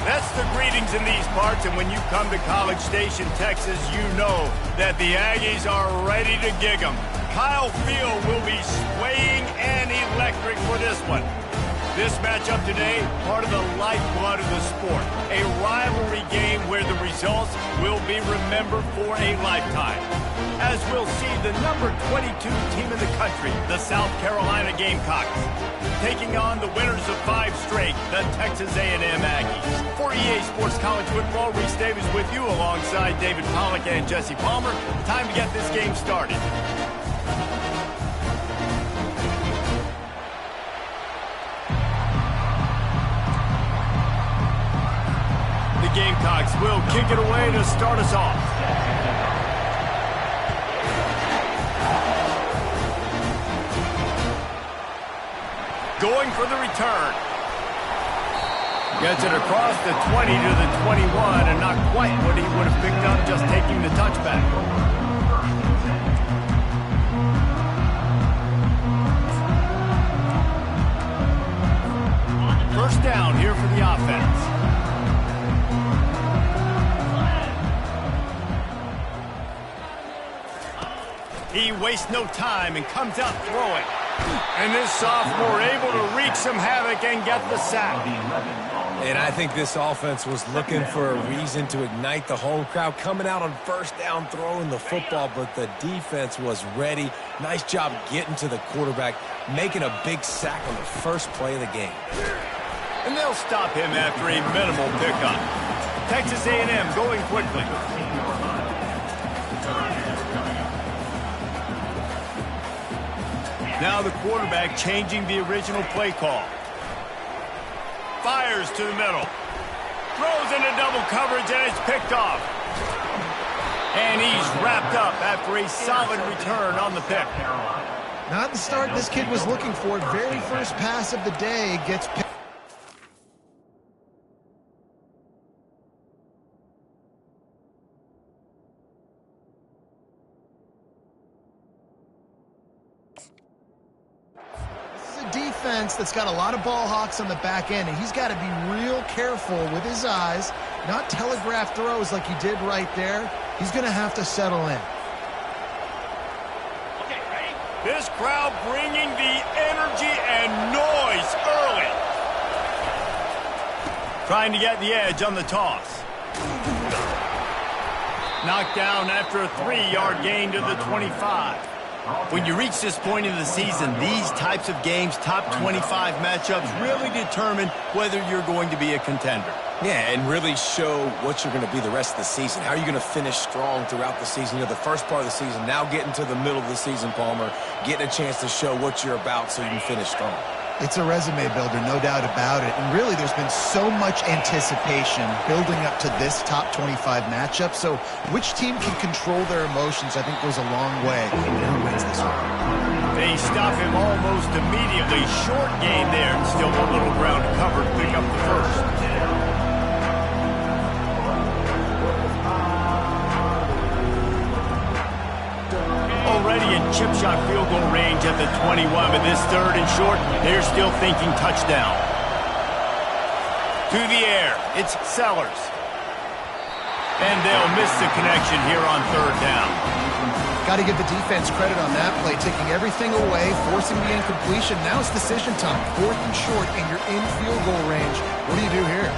That's the greetings in these parts, and when you come to College Station, Texas, you know that the Aggies are ready to gig 'em. Kyle Field will be swaying and electric for this one. This matchup today, part of the lifeblood of the sport. A rivalry game where the results will be remembered for a lifetime. As we'll see the number 22 team in the country, the South Carolina Gamecocks, taking on the winners of 5 straight, the Texas A&M Aggies. For EA Sports College Football, Reese Davis with you alongside David Pollack and Jesse Palmer. Time to get this game started. The Gamecocks will kick it away to start us off. Going for the return. Gets it across the 20 to the 21, and not quite what he would have picked up just taking the touchback. First down here for the offense. He wastes no time and comes out throwing. And this sophomore able to wreak some havoc and get the sack. And I think this offense was looking for a reason to ignite the home crowd, coming out on first down, throwing the football, but the defense was ready. Nice job getting to the quarterback, making a big sack on the first play of the game. And they'll stop him after a minimal pickup. Texas A&M going quickly. Now the quarterback changing the original play call. Fires to the middle. Throws into double coverage, and it's picked off. And he's wrapped up after a solid return on the pick. Not the start this kid was looking for. Very first pass of the day gets picked. That's got a lot of ball hawks on the back end, and he's got to be real careful with his eyes, not telegraph throws like he did right there. He's going to have to settle in. Okay, ready? This crowd bringing the energy and noise early. Trying to get the edge on the toss. Knocked down after a 3-yard gain to the 25. When you reach this point in the season, these types of games, top 25 matchups, really determine whether you're going to be a contender. Yeah, and really show what you're going to be the rest of the season. How are you going to finish strong throughout the season? You know, the first part of the season, now getting to the middle of the season, Palmer, getting a chance to show what you're about so you can finish strong. It's a resume builder, no doubt about it. And really, there's been so much anticipation building up to this top 25 matchup. So which team can control their emotions, I think, goes a long way in who wins this one. They stop him almost immediately. Short gain there, and still a little ground to cover to pick up the first. Already in chip shot field goal range at the 21, but this third and short, they're still thinking touchdown. To the air, it's Sellers. And they'll miss the connection here on third down. Got to give the defense credit on that play, taking everything away, forcing the incompletion. Now it's decision time. 4th and short, and you're in field goal range. What do you do here?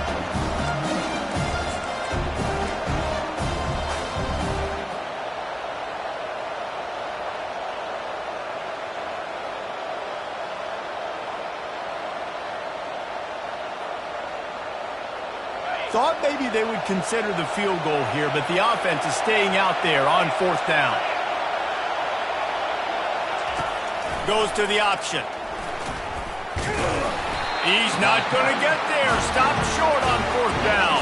Thought maybe they would consider the field goal here, but the offense is staying out there on 4th down. Goes to the option. He's not going to get there. Stopped short on 4th down.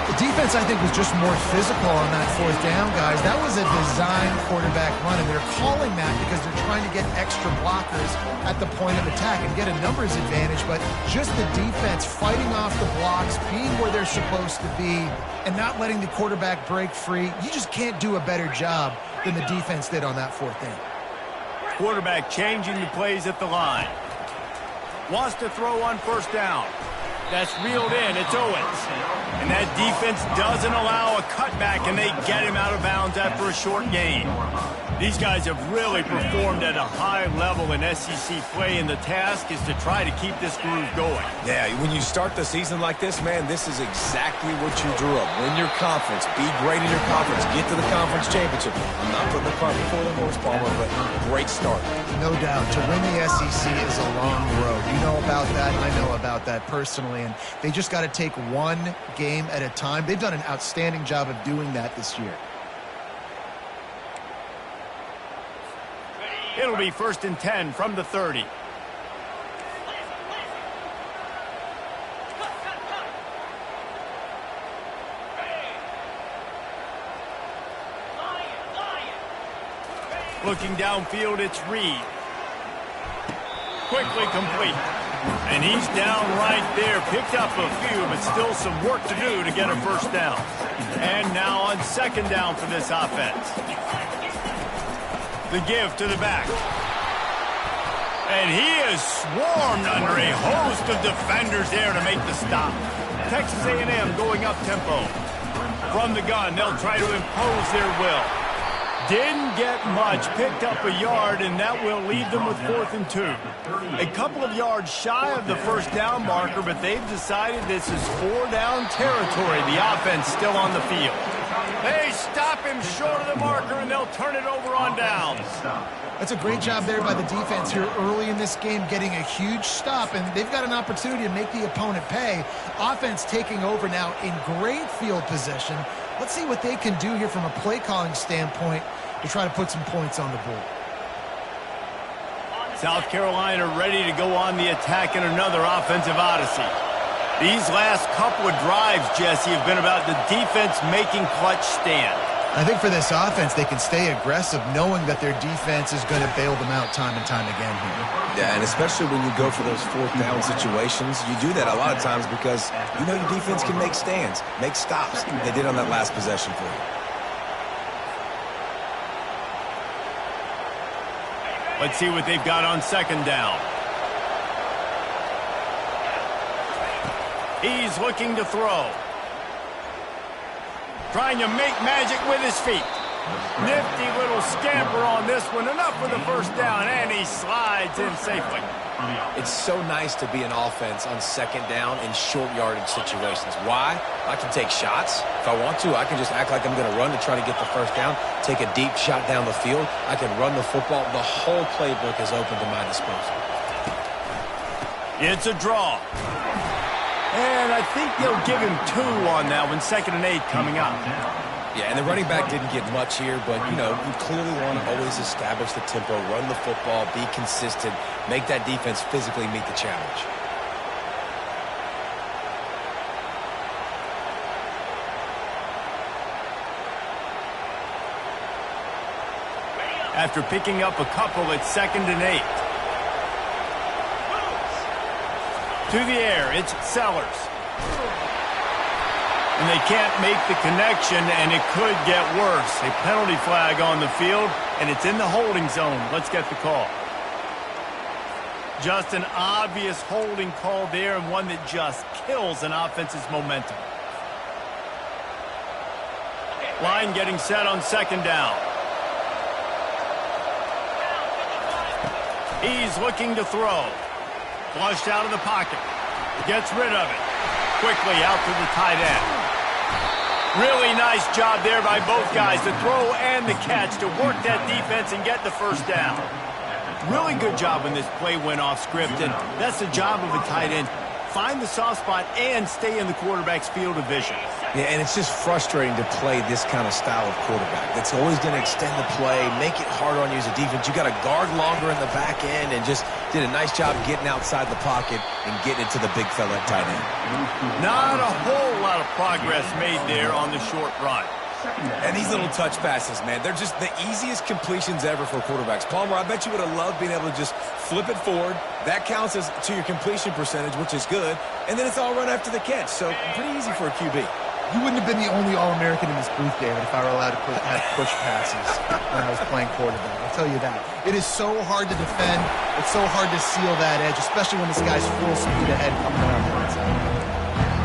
The defense, I think, was just more physical on that 4th down, guys. That was a design quarterback run, and they're calling that because they're trying to get extra blockers at the point of attack and get a numbers advantage, but just the defense fighting off the blocks, being where they're supposed to be, and not letting the quarterback break free. You just can't do a better job than the defense did on that 4th down. Quarterback changing the plays at the line. Wants to throw on 1st down. That's reeled in. It's Owens. And that defense doesn't allow a cutback, and they get him out of bounds after a short gain. These guys have really performed at a high level in SEC play, and the task is to try to keep this groove going. Yeah, when you start the season like this, man, this is exactly what you drew up. Win your conference. Be great in your conference. Get to the conference championship. I'm not putting the cart before the horse, Palmer, but great start. No doubt. To win the SEC is a long road. You know about that. I know about that personally. And they just got to take one game at a time. They've done an outstanding job of doing that this year. It'll be 1st and 10 from the 30. Looking downfield, it's Reed. Quickly complete. And he's down right there. Picked up a few, but still some work to do to get a first down. And now on 2nd down for this offense. The give to the back. And he is swarmed under a host of defenders there to make the stop. Texas A&M going up tempo. From the gun, they'll try to impose their will. Didn't get much, picked up a yard, and that will leave them with 4th and 2. A couple of yards shy of the first down marker, but they've decided this is 4-down territory. The offense still on the field. They stop him short of the marker, and they'll turn it over on downs. That's a great job there by the defense here early in this game, getting a huge stop, and they've got an opportunity to make the opponent pay. Offense taking over now in great field position. Let's see what they can do here from a play calling standpoint to try to put some points on the board. South Carolina ready to go on the attack in another offensive odyssey. These last couple of drives, Jesse, have been about the defense making clutch stand. I think for this offense, they can stay aggressive knowing that their defense is going to bail them out time and time again here. Yeah, and especially when you go for those 4th down situations, you do that a lot of times because you know your defense can make stands, make stops. They did on that last possession for you. Let's see what they've got on 2nd down. He's looking to throw. Trying to make magic with his feet. Nifty little scamper on this one. Enough for the first down, and he slides in safely. It's so nice to be an offense on 2nd down in short yardage situations. Why? I can take shots. If I want to, I can just act like I'm going to run to try to get the first down, take a deep shot down the field. I can run the football. The whole playbook is open to my disposal. It's a draw. And I think they'll give him 2 on that one. 2nd and 8 coming up. Yeah, and the running back didn't get much here, but, you know, you clearly want to always establish the tempo, run the football, be consistent, make that defense physically meet the challenge. After picking up a couple, it's 2nd and 8. To the air, it's Sellers. And they can't make the connection, and it could get worse. A penalty flag on the field, and it's in the holding zone. Let's get the call. Just an obvious holding call there, and one that just kills an offense's momentum. Line getting set on 2nd down. He's looking to throw. Flushed out of the pocket. Gets rid of it. Quickly out to the tight end. Really nice job there by both guys, the throw and the catch, to work that defense and get the first down. Really good job when this play went off script, and that's the job of a tight end. Find the soft spot and stay in the quarterback's field of vision. Yeah, and it's just frustrating to play this kind of style of quarterback. That's always going to extend the play, make it hard on you as a defense. You got to guard longer in the back end, and just did a nice job getting outside the pocket and getting it to the big fella at tight end. Not a whole lot of progress made there on the short run. And these little touch passes, man, they're just the easiest completions ever for quarterbacks. Palmer, I bet you would have loved being able to just flip it forward. That counts as to your completion percentage, which is good. And then it's all run after the catch. So pretty easy for a QB. You wouldn't have been the only All-American in this booth, David, if I were allowed to have push passes when I was playing quarterback. I'll tell you that. It is so hard to defend. It's so hard to seal that edge, especially when this guy's full speed ahead coming around the outside.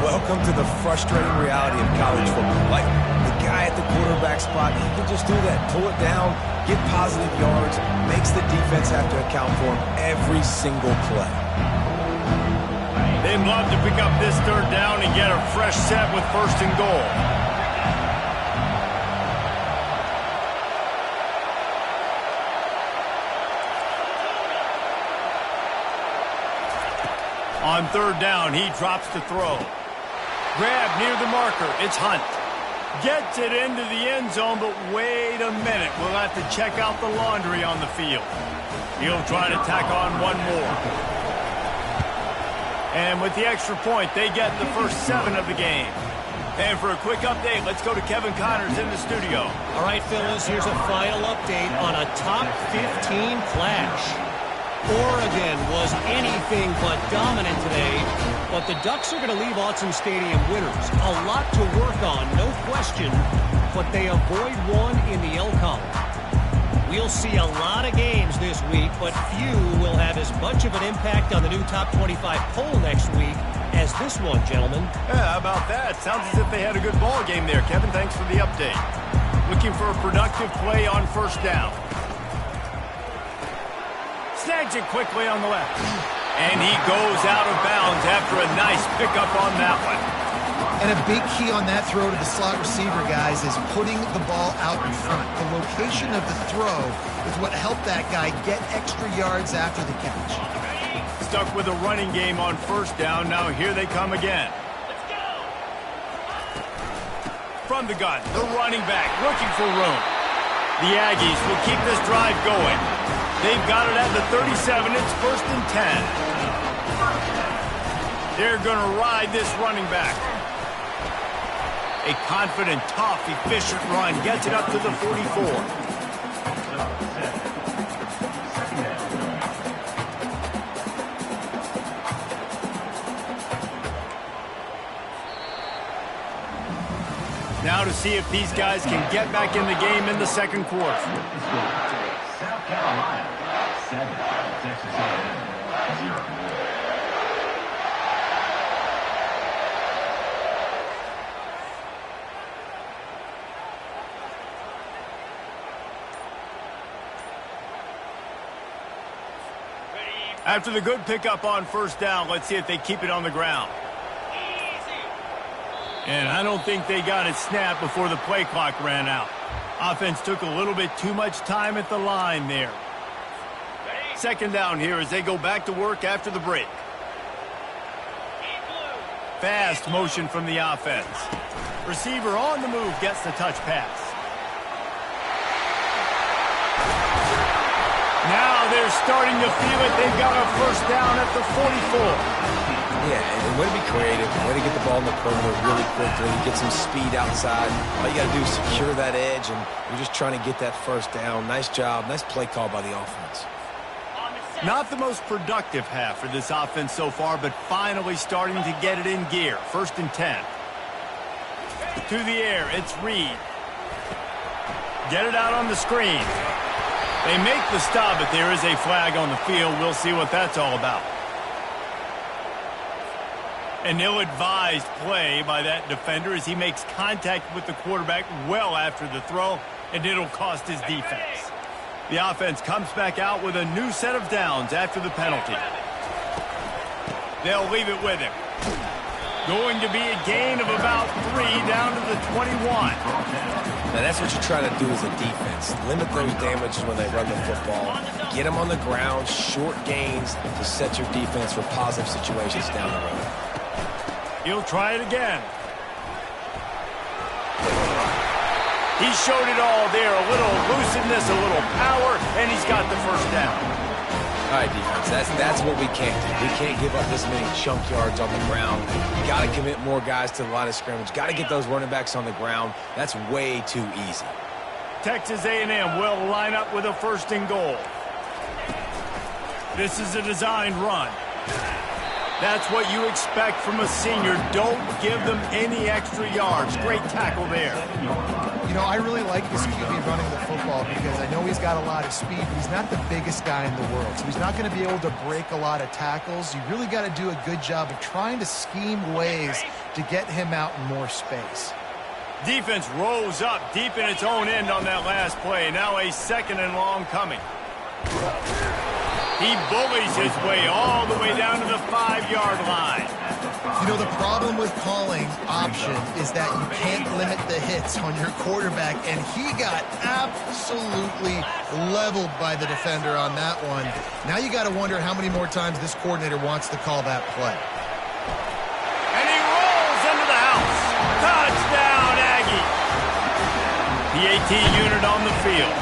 Welcome to the frustrating reality of college football. Like, the guy at the quarterback spot, he can just do that. Pull it down, get positive yards, makes the defense have to account for him every single play. They'd love to pick up this third down and get a fresh set with 1st and goal. On 3rd down, he drops to throw. Grab near the marker. It's Hunt. Gets it into the end zone, but wait a minute. We'll have to check out the laundry on the field. He'll try to tack on one more. And with the extra point, they get the first 7 of the game. And for a quick update, let's go to Kevin Connors in the studio. All right, fellas, here's a final update on a top 15 clash. Oregon was anything but dominant today, but the Ducks are going to leave Autzen Stadium winners. A lot to work on, no question, but they avoid one in the L column. We'll see a lot of games this week, but few will have as much of an impact on the new top 25 poll next week as this one, gentlemen. Yeah, how about that? Sounds as if they had a good ball game there. Kevin, thanks for the update. Looking for a productive play on 1st down. Snags it quickly on the left. And he goes out of bounds after a nice pickup on that one. And a big key on that throw to the slot receiver, guys, is putting the ball out in front. The location of the throw is what helped that guy get extra yards after the catch. Stuck with a running game on 1st down. Now here they come again. From the gun, the running back looking for room. The Aggies will keep this drive going. They've got it at the 37. It's 1st and 10. They're going to ride this running back. A confident, tough, efficient run gets it up to the 44. Now to see if these guys can get back in the game in the 2nd quarter. South Carolina, 7, Texas A&M, 0. After the good pickup on 1st down, let's see if they keep it on the ground. And I don't think they got it snapped before the play clock ran out. Offense took a little bit too much time at the line there. 2nd down here as they go back to work after the break. Fast motion from the offense. Receiver on the move gets the touch pass. Now they're starting to feel it. They've got a 1st down at the 44. Yeah, and way to be creative, way to get the ball in the perimeter really quickly, get some speed outside. All you got to do is secure that edge, and you're just trying to get that 1st down. Nice job, nice play call by the offense. Not the most productive half for this offense so far, but finally starting to get it in gear. 1st and 10. To the air, it's Reed. Get it out on the screen. They make the stop, but there is a flag on the field. We'll see what that's all about. An ill-advised play by that defender as he makes contact with the quarterback well after the throw, and it'll cost his defense. The offense comes back out with a new set of downs after the penalty. They'll leave it with him. Going to be a gain of about 3 down to the 21. Now that's what you try to do as a defense. Limit those damages when they run the football. Get them on the ground, short gains to set your defense for positive situations down the road. He'll try it again. He showed it all there. A little lucidness, a little power, and he's got the 1st down. All right, defense, that's what we can't do. We can't give up this many chunk yards on the ground. You got to commit more guys to the line of scrimmage. Got to get those running backs on the ground. That's way too easy. Texas A&M will line up with a 1st and goal. This is a designed run. That's what you expect from a senior. Don't give them any extra yards. Great tackle there. You know, I really like this QB running the football because I know he's got a lot of speed, but he's not the biggest guy in the world. So he's not going to be able to break a lot of tackles. You really got to do a good job of trying to scheme ways to get him out in more space. Defense rose up deep in its own end on that last play. Now a 2nd and long coming. He bullies his way all the way down to the 5-yard line. You know, the problem with calling option is that you can't limit the hits on your quarterback, and he got absolutely leveled by the defender on that one. Now you got to wonder how many more times this coordinator wants to call that play. And he rolls into the house. Touchdown, Aggie. PAT unit on the field.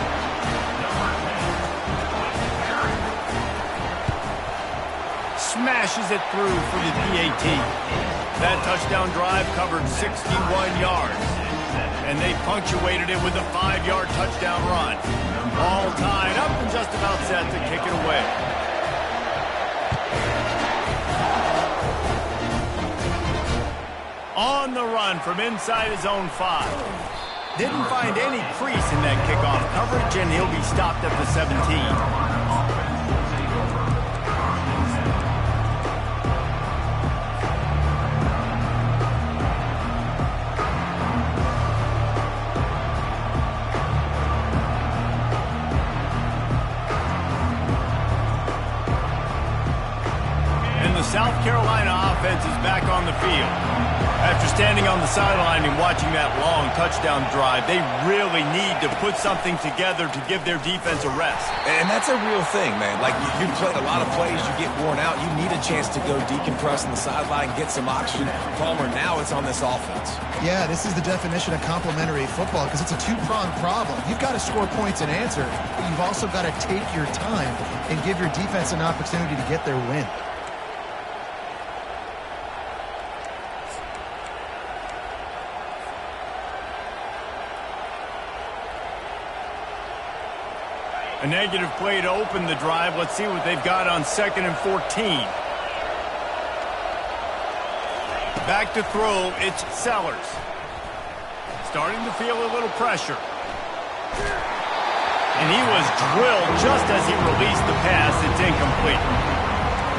Smashes it through for the PAT. That touchdown drive covered 61 yards. And they punctuated it with a 5-yard touchdown run. All tied up and just about set to kick it away. On the run from inside his own 5. Didn't find any crease in that kickoff coverage, and he'll be stopped at the 17. South Carolina offense is back on the field. After standing on the sideline and watching that long touchdown drive, they really need to put something together to give their defense a rest. And that's a real thing, man. Like, you played a lot of plays, you get worn out, you need a chance to go decompress on the sideline, get some oxygen. Palmer, now it's on this offense. Yeah, this is the definition of complementary football because it's a two-pronged problem. You've got to score points and answer, but you've also got to take your time and give your defense an opportunity to get their win. A negative play to open the drive. Let's see what they've got on 2nd and 14. Back to throw, it's Sellers. Starting to feel a little pressure. And he was drilled just as he released the pass. It's incomplete.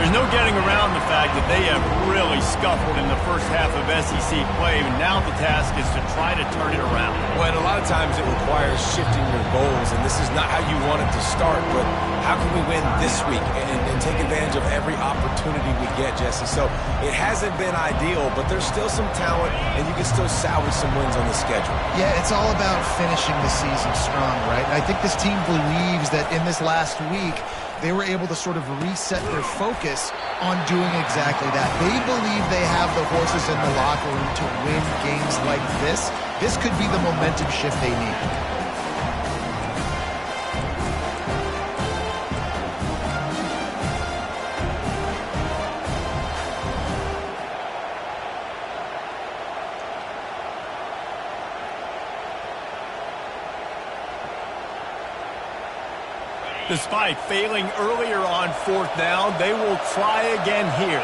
There's no getting around the fact that they have really scuffled in the first half of SEC play. Now the task is to try to turn it around. Well, and a lot of times it requires shifting your goals, and this is not how you want it to start, but how can we win this week and take advantage of every opportunity we get, Jesse? So it hasn't been ideal, but there's still some talent, and you can still salvage some wins on the schedule. Yeah, it's all about finishing the season strong, right? And I think this team believes that in this last week, they were able to sort of reset their focus on doing exactly that. They believe they have the horses in the locker room to win games like this. This could be the momentum shift they need. Despite failing earlier on 4th down, they will try again here.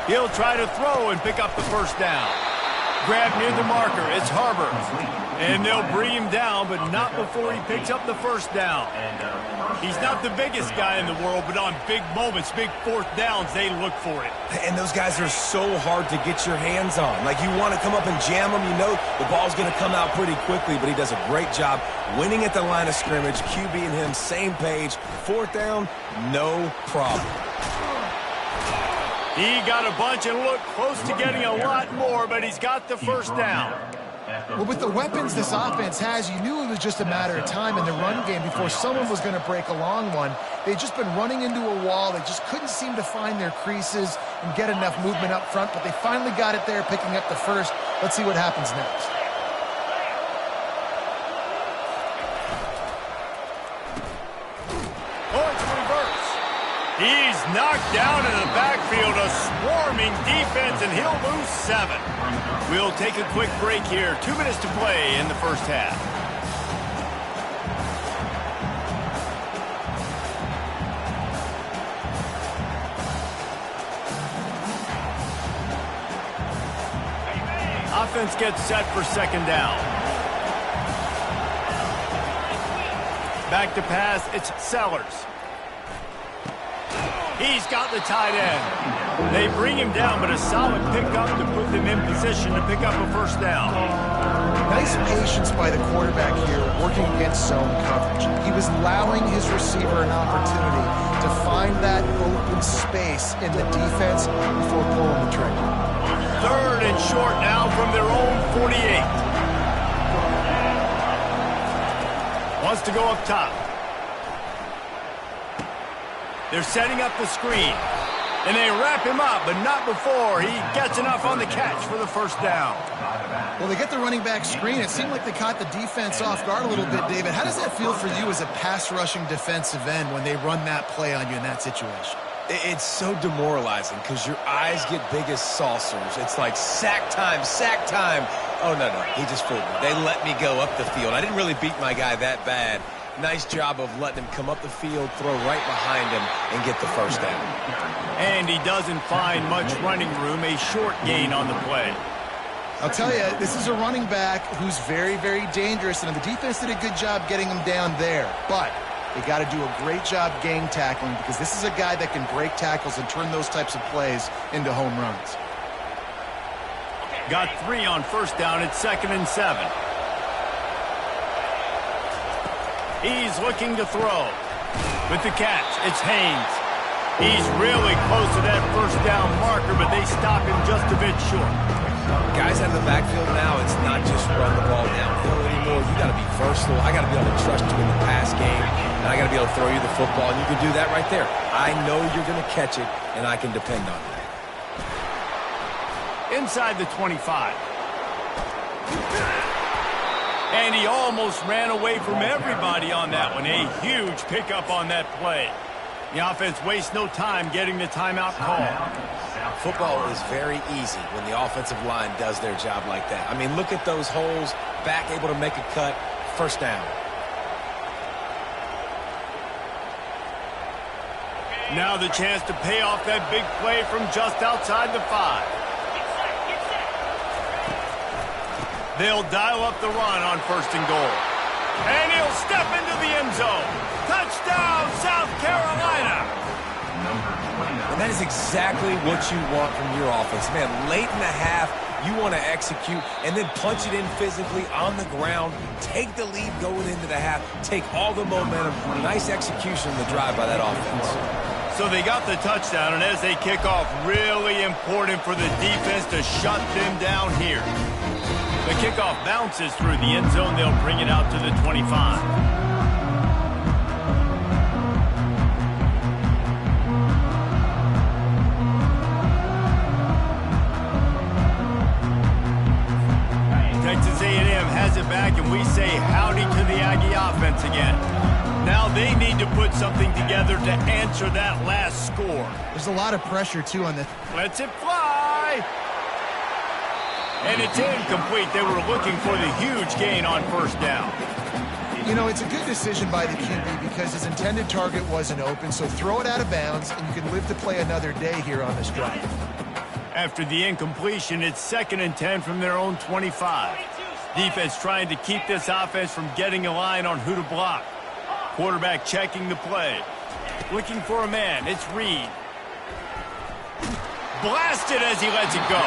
He'll try to throw and pick up the 1st down. Grab near the marker, it's Harbor. And they'll bring him down, but not before he picks up the 1st down. He's not the biggest guy in the world, but on big moments, big 4th downs, they look for it. And those guys are so hard to get your hands on. Like, you want to come up and jam them, you know the ball's going to come out pretty quickly, but he does a great job winning at the line of scrimmage. QB and him, same page. 4th down, no problem. He got a bunch and looked close to getting a lot more, but he's got the 1st down. Well, with the weapons this offense has, you knew it was just a matter of time in the run game before someone was going to break a long one. They'd just been running into a wall. They just couldn't seem to find their creases and get enough movement up front, but they finally got it there, picking up the 1st. Let's see what happens next. Oh, it's reverse. He's knocked down in the backfield, a swarming defense, and he'll lose 7. We'll take a quick break here. 2 minutes to play in the 1st half. Offense gets set for second down. Back to pass, it's Sellers. He's got the tight end. They bring him down, but a solid pickup to put them in position to pick up a first down. Nice patience by the quarterback here, working against zone coverage. He was allowing his receiver an opportunity to find that open space in the defense before pulling the trigger. Third and short now from their own 48. Wants to go up top. They're setting up the screen. And they wrap him up, but not before he gets enough on the catch for the first down. Well, they get the running back screen. It seemed like they caught the defense off guard a little bit, David. How does that feel for you as a pass-rushing defensive end when they run that play on you in that situation? It's so demoralizing because your eyes get big as saucers. It's like sack time, sack time. Oh, no, he just fooled me. They let me go up the field. I didn't really beat my guy that bad. Nice job of letting him come up the field, throw right behind him, and get the first down. And he doesn't find much running room, a short gain on the play. I'll tell you, this is a running back who's very, very dangerous, and the defense did a good job getting him down there. But they got to do a great job gang tackling because this is a guy that can break tackles and turn those types of plays into home runs. Got 3 on first down at 2nd and 7. He's looking to throw. With the catch, it's Haynes. He's really close to that first down marker, but they stop him just a bit short. Guys out of the backfield now, it's not just run the ball downhill anymore. You got to be versatile. I got to be able to trust you in the pass game, and I got to be able to throw you the football, and you can do that right there. I know you're going to catch it, and I can depend on that. Inside the 25. And he almost ran away from everybody on that one. A huge pickup on that play. The offense wastes no time getting the timeout call. Football is very easy when the offensive line does their job like that. I mean, look at those holes. Back able to make a cut. First down. Now the chance to pay off that big play from just outside the 5. They'll dial up the run on 1st and goal. And he'll step into the end zone. Touchdown, South Carolina. And that is exactly what you want from your offense. Man, late in the half, you want to execute and then punch it in physically on the ground. Take the lead going into the half. Take all the momentum. Nice execution on the drive by that offense. So they got the touchdown, and as they kick off, really important for the defense to shut them down here. The kickoff bounces through the end zone. They'll bring it out to the 25. Texas A&M has it back, and we say howdy to the Aggie offense again. Now they need to put something together to answer that last score. There's a lot of pressure, too, on this. Lets it fly. And it's incomplete. They were looking for the huge gain on first down. You know, it's a good decision by the QB because his intended target wasn't open, so throw it out of bounds, and you can live to play another day here on this drive. After the incompletion, it's 2nd and 10 from their own 25. Defense trying to keep this offense from getting a line on who to block. Quarterback checking the play. Looking for a man. It's Reed. Blasted as he lets it go.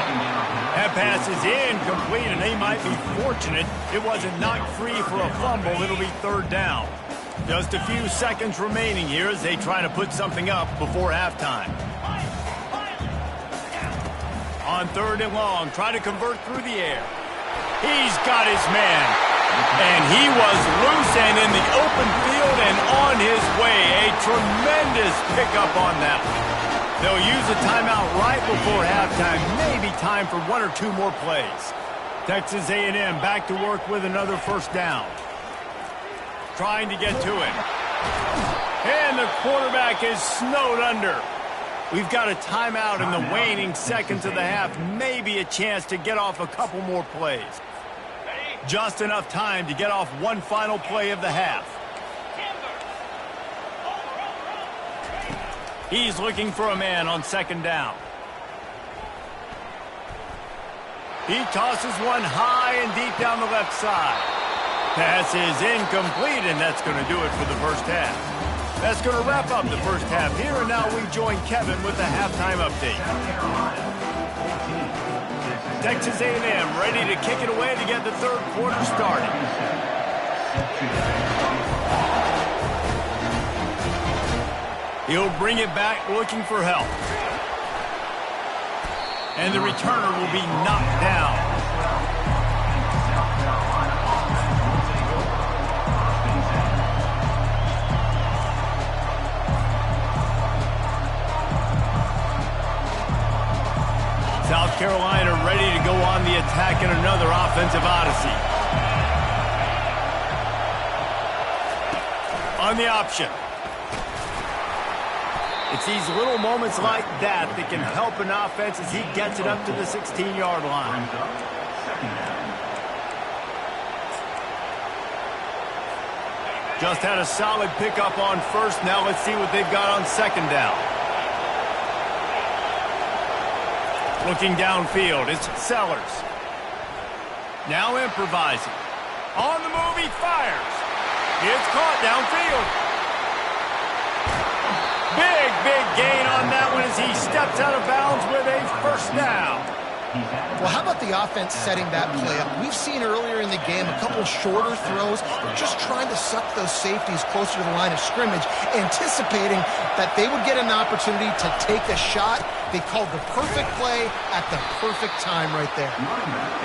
That pass is incomplete, and they might be fortunate it wasn't knocked free for a fumble. It'll be 3rd down. Just a few seconds remaining here as they try to put something up before halftime. On 3rd and long, try to convert through the air. He's got his man. And he was loose and in the open field and on his way. A tremendous pickup on that one. They'll use a timeout right before halftime. Maybe time for 1 or 2 more plays. Texas A&M back to work with another first down. Trying to get to it. And the quarterback is snowed under. We've got a timeout in the waning seconds of the half. Maybe a chance to get off a couple more plays. Just enough time to get off one final play of the half. He's looking for a man on 2nd down. He tosses one high and deep down the left side. Pass is incomplete, and that's going to do it for the first half. That's going to wrap up the first half here, and now we join Kevin with the halftime update. Texas A&M ready to kick it away to get the third quarter started. He'll bring it back looking for help. And the returner will be knocked down. South Carolina ready to go on the attack in another offensive odyssey. On the option. It's these little moments like that that can help an offense as he gets it up to the 16-yard line. Just had a solid pickup on first. Now let's see what they've got on second down. Looking downfield, it's Sellers. Now improvising. On the move, he fires. It's caught downfield. Big gain on that one as he steps out of bounds with a first down. Well, how about the offense setting that play up? We've seen earlier in the game a couple shorter throws. They're just trying to suck those safeties closer to the line of scrimmage, anticipating that they would get an opportunity to take a shot. They called the perfect play at the perfect time right there.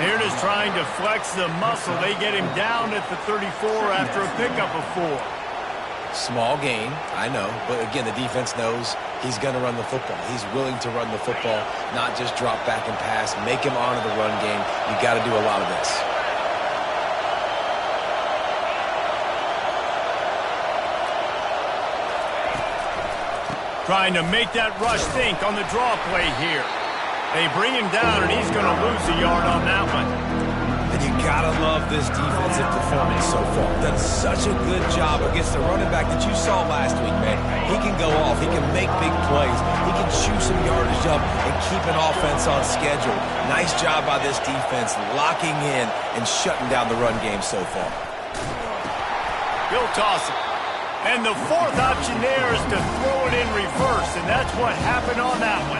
They're just trying to flex the muscle. They get him down at the 34 after a pickup of 4. Small gain, I know, but again, the defense knows he's going to run the football. He's willing to run the football, not just drop back and pass, make him honor the run game. You got to do a lot of this. Trying to make that rush think on the draw play here. They bring him down, and he's going to lose a yard on that one. And you gotta love this defensive performance so far. Done such a good job against the running back that you saw last week, man. He can go off. He can make big plays. He can shoot some yardage up and keep an offense on schedule. Nice job by this defense locking in and shutting down the run game so far. He'll toss it. And the fourth option there is to throw it in reverse, and that's what happened on that one.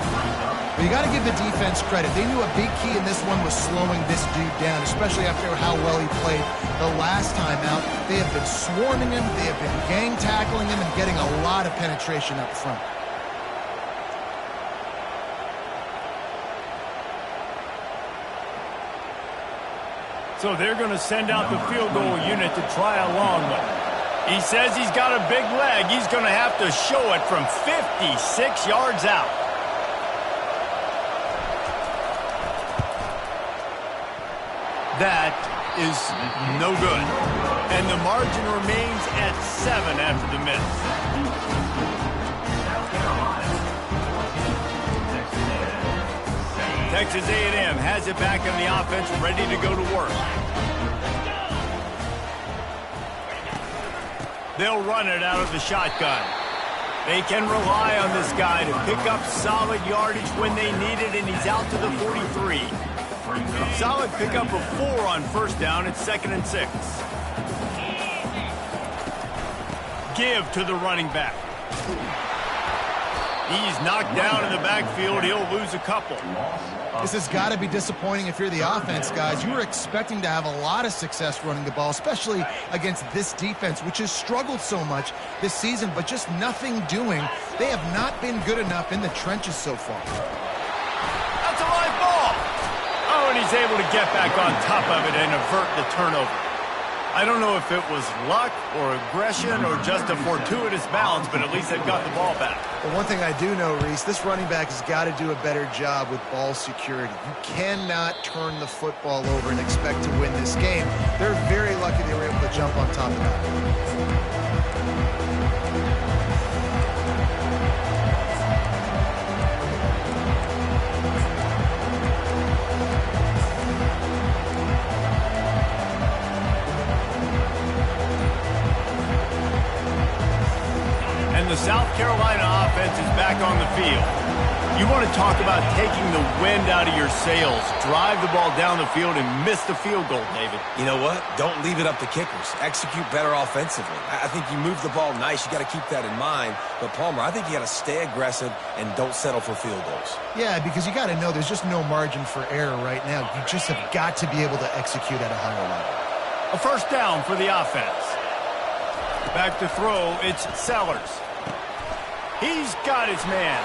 But you got to give the defense credit. They knew a big key in this one was slowing this dude down, especially after how well he played the last time out. They have been swarming him, they have been gang tackling him, and getting a lot of penetration up front. So they're going to send out the field goal unit to try a long one. He says he's got a big leg. He's going to have to show it from 56 yards out. That is no good. And the margin remains at 7 after the miss. Texas A&M has it back on the offense, ready to go to work. They'll run it out of the shotgun. They can rely on this guy to pick up solid yardage when they need it, and he's out to the 43. Solid pickup of 4 on first down. It's 2nd and 6. Give to the running back. He's knocked down in the backfield. He'll lose a couple. This has got to be disappointing if you're the offense, guys. You were expecting to have a lot of success running the ball, especially against this defense, which has struggled so much this season, but just nothing doing. They have not been good enough in the trenches so far. That's a live ball. Oh, and he's able to get back on top of it and avert the turnover. I don't know if it was luck or aggression or just a fortuitous bounce, but at least they've got the ball back. But one thing I do know, Reese, this running back has got to do a better job with ball security. You cannot turn the football over and expect to win this game. They're very lucky they were able to jump on top of that. The South Carolina offense is back on the field. You want to talk about taking the wind out of your sails. Drive the ball down the field and miss the field goal, David. You know what? Don't leave it up to kickers. Execute better offensively. I think you move the ball nice. You got to keep that in mind. But, Palmer, I think you got to stay aggressive and don't settle for field goals. Yeah, because you got to know there's just no margin for error right now. You just have got to be able to execute at a higher level. A first down for the offense. Back to throw, it's Sellers. He's got his man.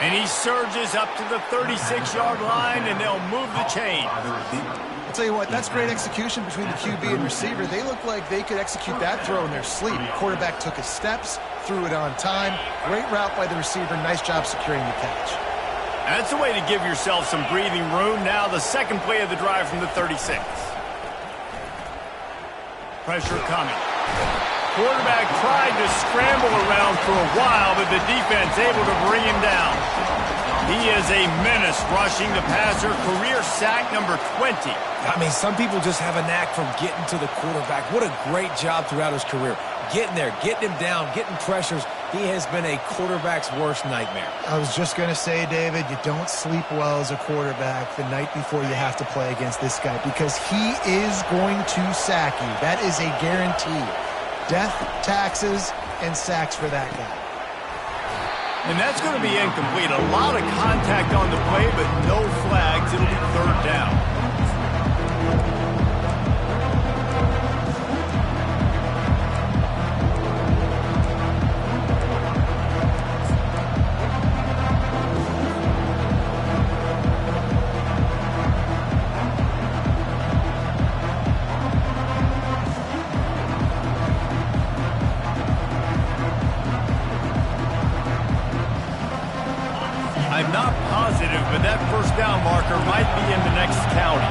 And he surges up to the 36-yard line, and they'll move the chain. I'll tell you what, that's great execution between the QB and receiver. They look like they could execute that throw in their sleep. The quarterback took his steps, threw it on time. Great route by the receiver. Nice job securing the catch. That's a way to give yourself some breathing room. Now the second play of the drive from the 36. Pressure coming. Quarterback tried to scramble around for a while, but the defense able to bring him down. He is a menace rushing the passer. Career sack number 20. I mean, some people just have a knack for getting to the quarterback. What a great job throughout his career. Getting there, getting him down, getting pressures. He has been a quarterback's worst nightmare. I was just going to say, David, you don't sleep well as a quarterback the night before you have to play against this guy because he is going to sack you. That is a guarantee. Death, taxes, and sacks for that guy. And that's going to be incomplete. A lot of contact on the play, but no flags. It'll be third down. I'm not positive, but that first down marker might be in the next county.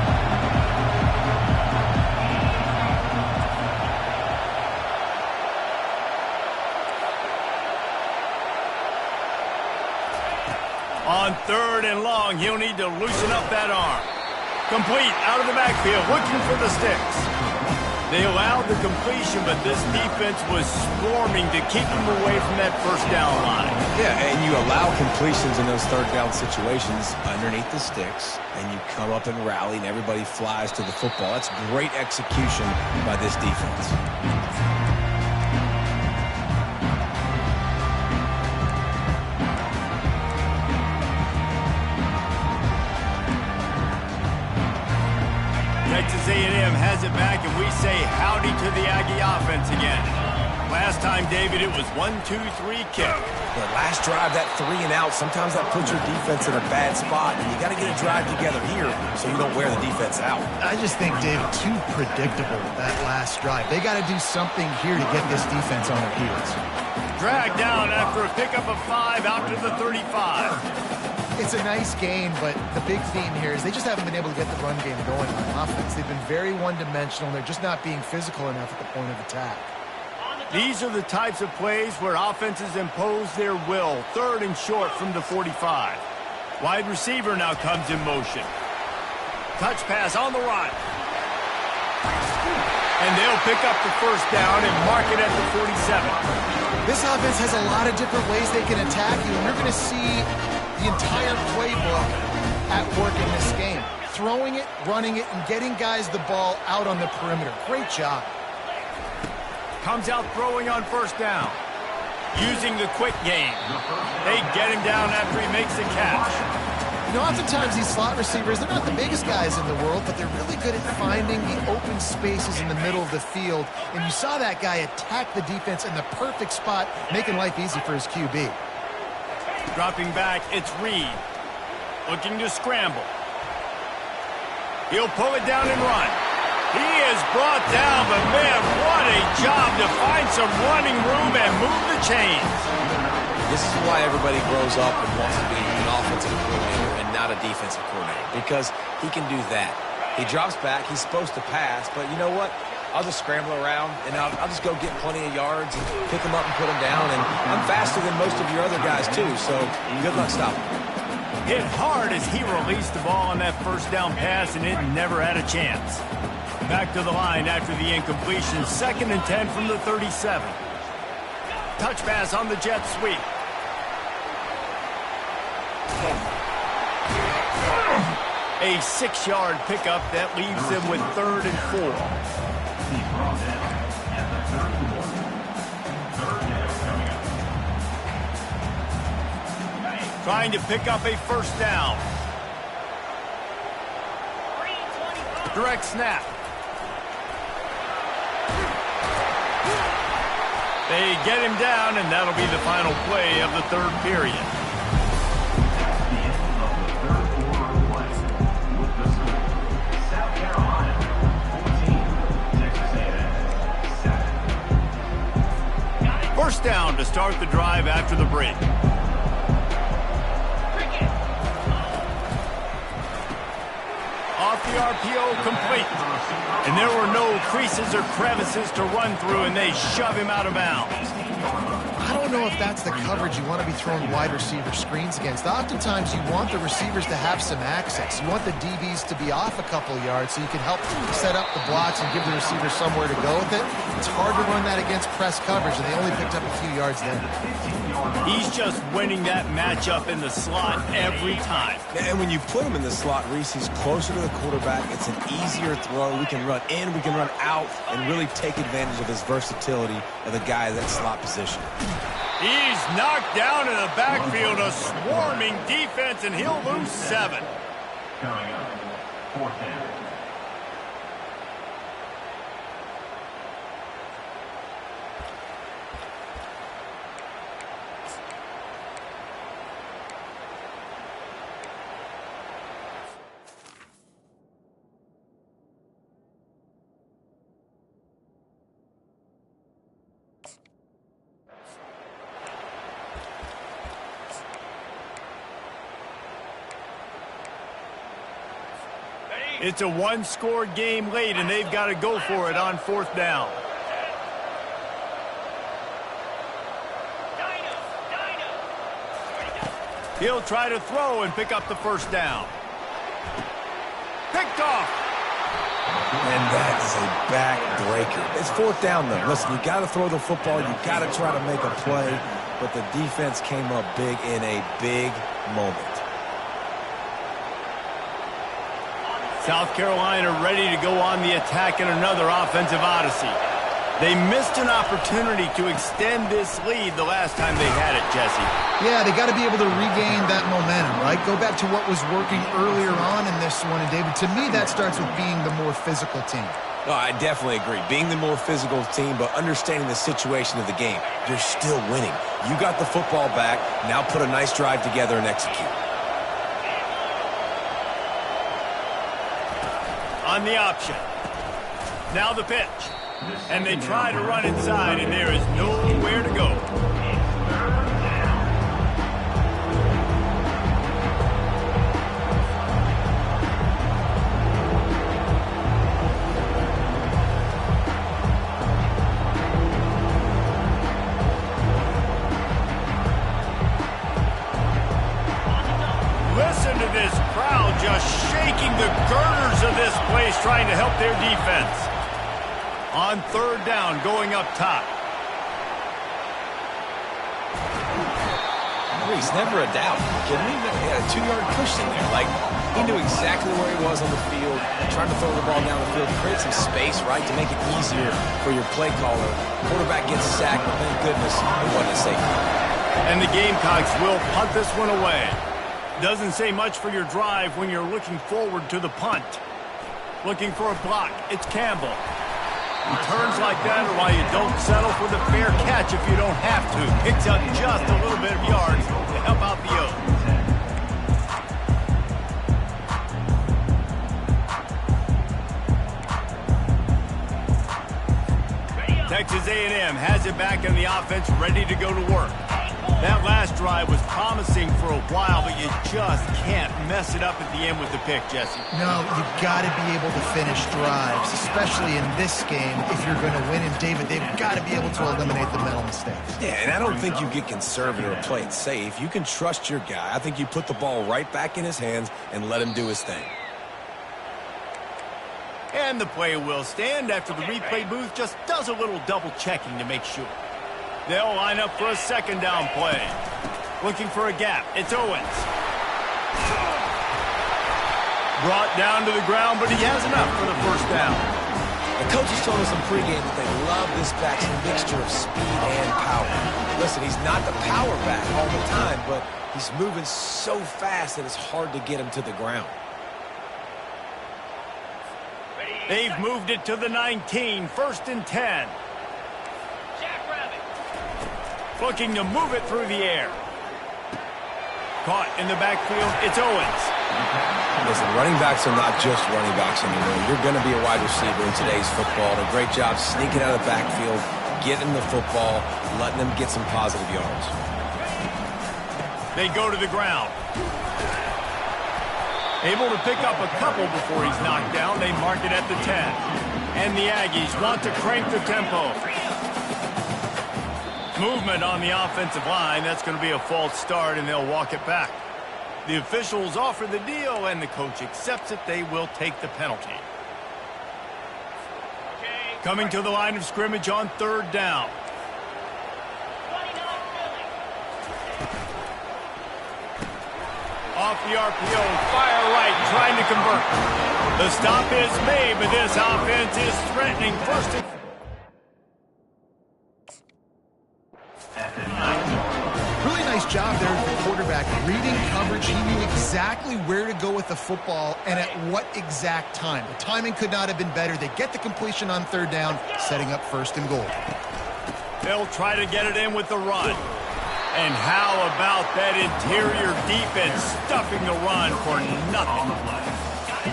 On third and long, he'll need to loosen up that arm. Complete out of the backfield, looking for the sticks. They allowed the completion, but this defense was swarming to keep him away from that first down line. Yeah, and you allow completions in those third down situations underneath the sticks, and you come up and rally, and everybody flies to the football. That's great execution by this defense. Texas A&M has it back, and we say howdy to the Aggie offense again. Last time, David, it was 1-2-3 kick. The last drive, that 3 and out, sometimes that puts your defense in a bad spot, and you got to get a drive together here so you don't wear the defense out. I just think, David, too predictable, that last drive. They got to do something here to get this defense on their heels. Dragged down after a pickup of 5 out to the 35. It's a nice game, but the big theme here is they just haven't been able to get the run game going on offense. They've been very one-dimensional, and they're just not being physical enough at the point of attack. These are the types of plays where offenses impose their will. Third and short from the 45. Wide receiver now comes in motion. Touch pass on the run. And they'll pick up the first down and mark it at the 47. This offense has a lot of different ways they can attack you, and you're going to see the entire playbook at work in this game. Throwing it, running it, and getting guys the ball out on the perimeter. Great job. Comes out throwing on first down. Using the quick game. They get him down after he makes a catch. You know, oftentimes these slot receivers, they're not the biggest guys in the world, but they're really good at finding the open spaces in the middle of the field. And you saw that guy attack the defense in the perfect spot, making life easy for his QB. Dropping back, it's Reed. Looking to scramble. He'll pull it down and run. He is brought down, but man, what a job to find some running room and move the chains. This is why everybody grows up and wants to be an offensive coordinator and not a defensive coordinator, because he can do that. He drops back, he's supposed to pass, but you know what? I'll just scramble around, and I'll just go get plenty of yards and pick him up and put him down, and I'm faster than most of your other guys, too, so good luck stopping. Hit hard as he released the ball on that first down pass, and it never had a chance. Back to the line after the incompletion. 2nd and 10 from the 37. Touch pass on the jet sweep. A 6-yard pickup that leaves them with 3rd and 4. He brought down at the 34. Third down coming up. Trying to pick up a 1st down. Direct snap. They get him down, and that'll be the final play of the 3rd period. That's the end of the 3rd quarter of play. With the score, South Carolina 14, Texas A&M 7. 1st down to start the drive after the break. Off the RPO, complete. And there were no creases or crevices to run through, and they shove him out of bounds. I don't know if that's the coverage you want to be throwing wide receiver screens against. Oftentimes, you want the receivers to have some access. You want the DBs to be off a couple of yards so you can help set up the blocks and give the receivers somewhere to go with it. It's hard to run that against press coverage, and they only picked up a few yards there. He's just winning that matchup in the slot every time. And when you put him in the slot, Reese, he's closer to the quarterback. It's an easier throw. We can run in, we can run out, and really take advantage of his versatility of the guy in that slot position. He's knocked down in the backfield, a swarming defense, and he'll lose 7. Coming up, 4th down. It's a 1-score game late, and they've got to go for it on 4th down. He'll try to throw and pick up the 1st down. Picked off. And that is a backbreaker. It's 4th down, though. Listen, you got to throw the football. You got to try to make a play. But the defense came up big in a big moment. South Carolina ready to go on the attack in another offensive odyssey. They missed an opportunity to extend this lead the last time they had it, Jesse. Yeah, they got to be able to regain that momentum, right? Go back to what was working earlier on in this one. And, David, to me, that starts with being the more physical team. No, I definitely agree. Being the more physical team, but understanding the situation of the game. You're still winning. You got the football back. Now put a nice drive together and execute. On the option. Now the pitch. And they try to run inside, and there is nowhere to go. Listen to this crowd just shaking the girders of this place, trying to help their defense. On 3rd down, going up top. Reese, never a doubt. He had a 2-yard cushion there. Like, he knew exactly where he was on the field, trying to throw the ball down the field, create some space, right, to make it easier for your play caller. Quarterback gets sacked, but thank goodness it wasn't a safety. And the Gamecocks will punt this one away. Doesn't say much for your drive when you're looking forward to the punt. Looking for a block. It's Campbell. Returns like that are why you don't settle for the fair catch if you don't have to. Picks up just a little bit of yards to help out the O's. Texas A&M has it back in the offense, ready to go to work. That last drive was promising for a while, but you just can't mess it up at the end with the pick, Jesse. No, you've got to be able to finish drives, especially in this game if you're going to win. And, David, they've got to be able to eliminate the mental mistakes. Yeah, and I don't think you get conservative or play it safe. You can trust your guy. I think you put the ball right back in his hands and let him do his thing. And the play will stand after the replay booth just does a little double checking to make sure. They'll line up for a 2nd down play. Looking for a gap. It's Owens. Brought down to the ground, but he has enough for the first down. The coaches told us in pregame that they love this back's mixture of speed and power. Listen, he's not the power back all the time, but he's moving so fast that it's hard to get him to the ground. They've moved it to the 19, 1st and 10. Looking to move it through the air. Caught in the backfield, it's Owens. Listen, running backs are not just running backs anymore. You're going to be a wide receiver in today's football. And a great job sneaking out of the backfield, getting the football, letting them get some positive yards. They go to the ground. Able to pick up a couple before he's knocked down. They mark it at the 10. And the Aggies want to crank the tempo. Movement on the offensive line. That's going to be a false start, and they'll walk it back. The officials offer the deal, and the coach accepts it. They will take the penalty. Coming to the line of scrimmage on 3rd down. Off the RPO, fire right, trying to convert. The stop is made, but this offense is threatening. First and Really nice job there with the quarterback. Reading coverage, he knew exactly where to go with the football and at what exact time. The timing could not have been better. They get the completion on 3rd down, setting up 1st and goal. they'll try to get it in with the run. And how about that interior defense stuffing the run for nothing?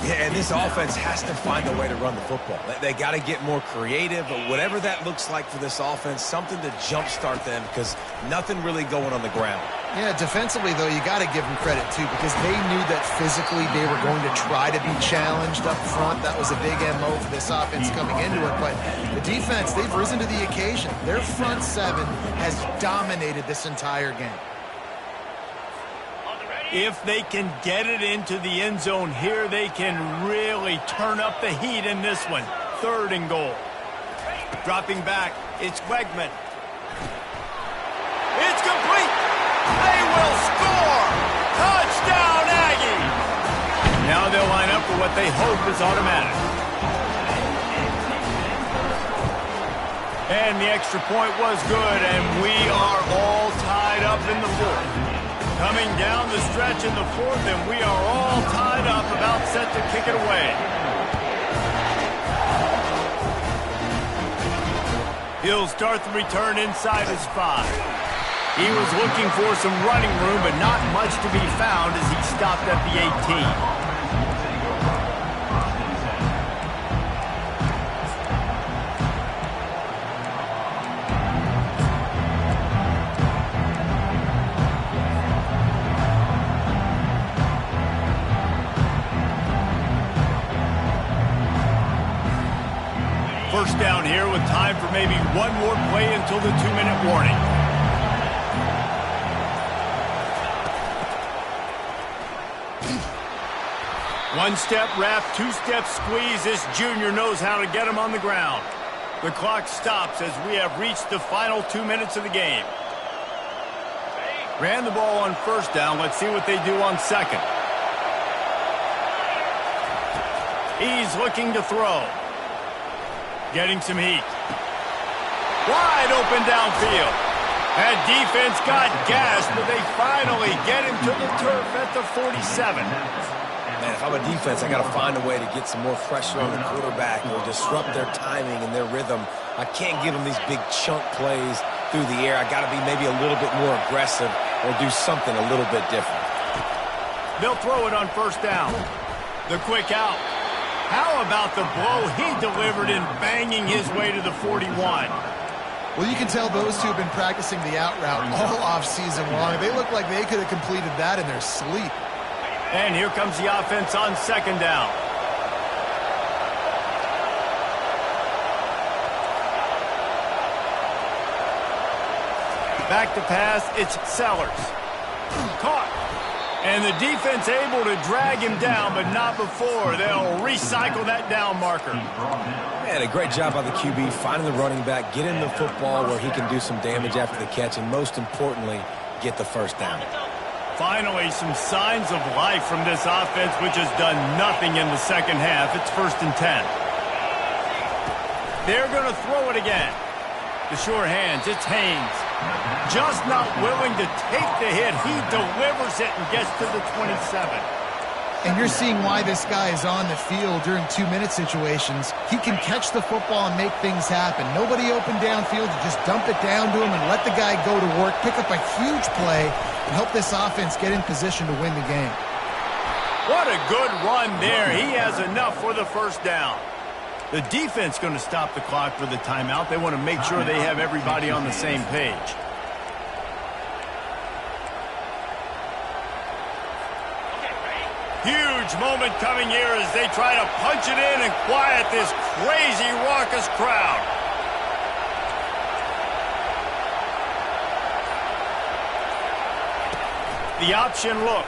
Yeah, and this offense has to find a way to run the football. They got to get more creative, but whatever that looks like for this offense, something to jumpstart them because nothing really going on the ground. Yeah, defensively, though, you got to give them credit, too, because they knew that physically they were going to try to be challenged up front. That was a big MO for this offense coming into it. But the defense, they've risen to the occasion. Their front seven has dominated this entire game. If they can get it into the end zone here, they can really turn up the heat in this one. 3rd and goal. Dropping back, it's Wegman. It's complete. They will score. Touchdown, Aggie. Now they'll line up for what they hope is automatic. And the extra point was good, and we are all tied up in the 4th. Coming down the stretch in the 4th, and we are all tied up, about set to kick it away. He'll start the return inside his 5. He was looking for some running room, but not much to be found as he stopped at the 18. First down here with time for maybe one more play until the 2-minute warning. One-step wrap, two-step squeeze. This junior knows how to get him on the ground. The clock stops as we have reached the final 2 minutes of the game. Ran the ball on first down. Let's see what they do on second. He's looking to throw. Getting some heat. Wide open downfield. That defense got gassed, but they finally get him to the turf at the 47. Man, if I'm a defense, I got to find a way to get some more pressure on the quarterback or disrupt their timing and their rhythm. I can't give them these big chunk plays through the air. I got to be maybe a little bit more aggressive or do something a little bit different. They'll throw it on first down. The quick out. How about the blow he delivered in banging his way to the 41? Well, you can tell those two have been practicing the out route all off-season long. They look like they could have completed that in their sleep. And here comes the offense on second down. Back to pass, it's Sellers. Caught. And the defense able to drag him down, but not before. They'll recycle that down marker. Man, a great job by the QB, finding the running back, getting the football where he can do some damage after the catch, and most importantly, get the first down. Finally, some signs of life from this offense, which has done nothing in the second half. It's 1st and 10. They're going to throw it again. The sure hands, it's Haynes. Just not willing to take the hit. He delivers it and gets to the 27. And you're seeing why this guy is on the field during 2-minute situations. He can catch the football and make things happen. Nobody open downfield. You just dump it down to him and let the guy go to work, pick up a huge play, and help this offense get in position to win the game. What a good run there. He has enough for the first down. The defense going to stop the clock for the timeout. They want to make sure they have everybody on the same page. Huge moment coming here as they try to punch it in and quiet this crazy, raucous crowd. The option look.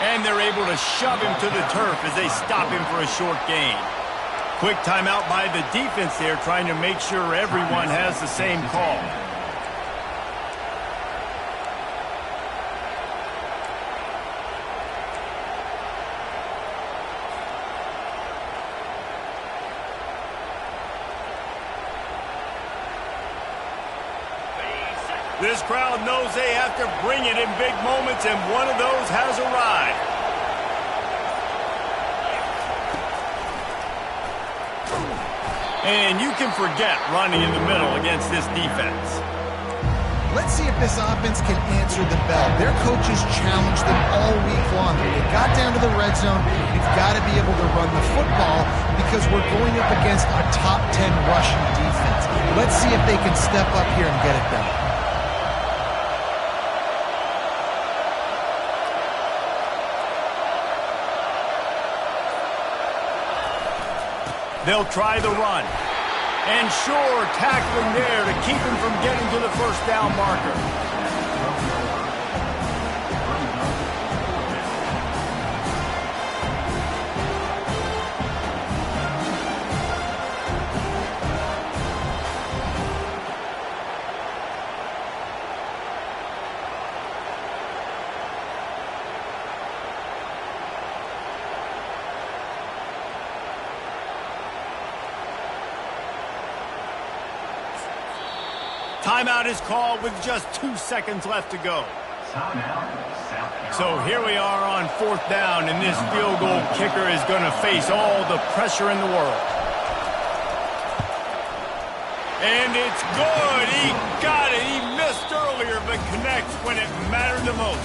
And they're able to shove him to the turf as they stop him for a short gain. Quick timeout by the defense there, trying to make sure everyone has the same call. This crowd knows they have to bring it in big moments, and one of those has arrived. And you can forget running in the middle against this defense. Let's see if this offense can answer the bell. Their coaches challenged them all week long. When they got down to the red zone, you've got to be able to run the football because we're going up against a top 10 rushing defense. Let's see if they can step up here and get it done. They'll try the run. And sure, tackling there to keep him from getting to the first down marker. Timeout is called with just 2 seconds left to go. So here we are on 4th down, and this field goal kicker is going to face all the pressure in the world. And it's good. He got it. He missed earlier, but connects when it mattered the most.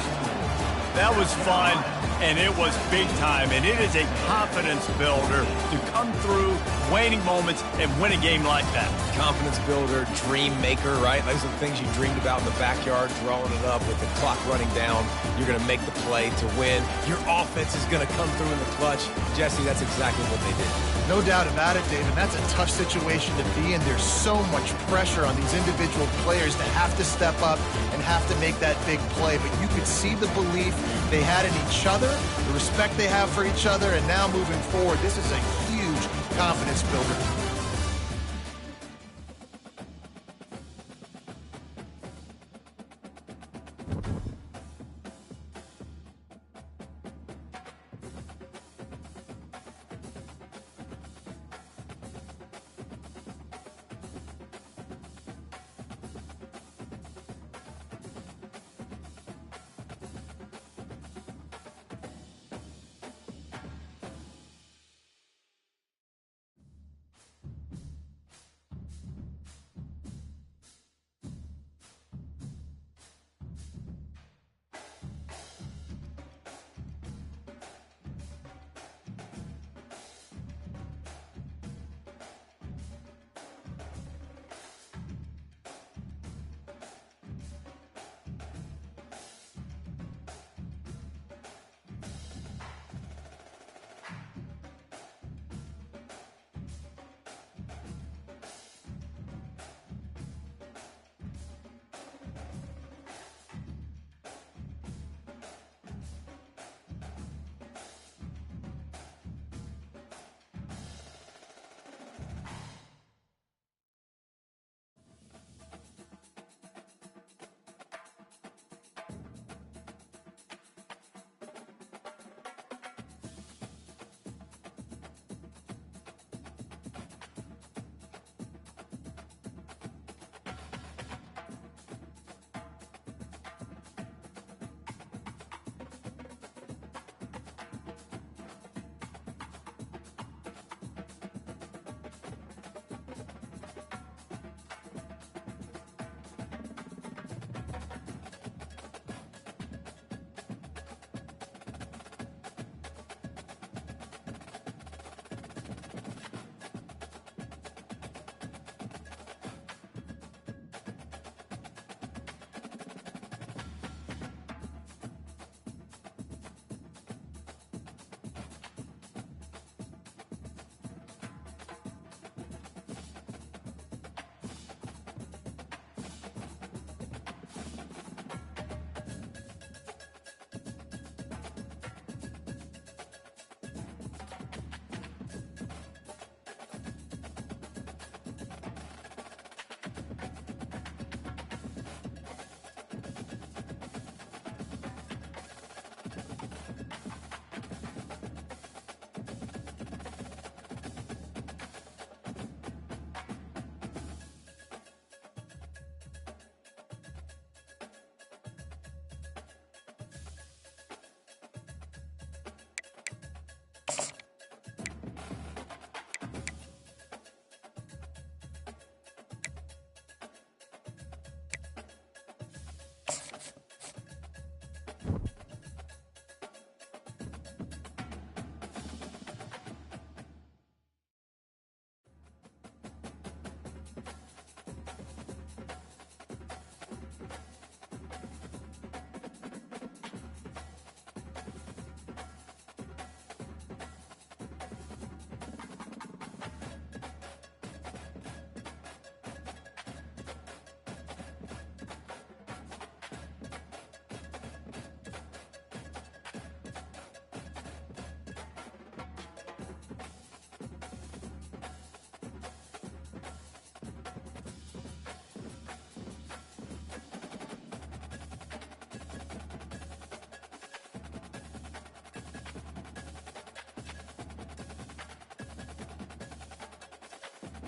That was fun, and it was big time, and it is a confidence builder to come through waning moments and win a game like that. Confidence builder, dream maker, right? Those are the things you dreamed about in the backyard, throwing it up with the clock running down. You're going to make the play to win. Your offense is going to come through in the clutch. Jesse, that's exactly what they did. No doubt about it, David. That's a tough situation to be in. There's so much pressure on these individual players to have to step up and have to make that big play. But you could see the belief they had in each other, the respect they have for each other, and now moving forward, this is a huge confidence builder.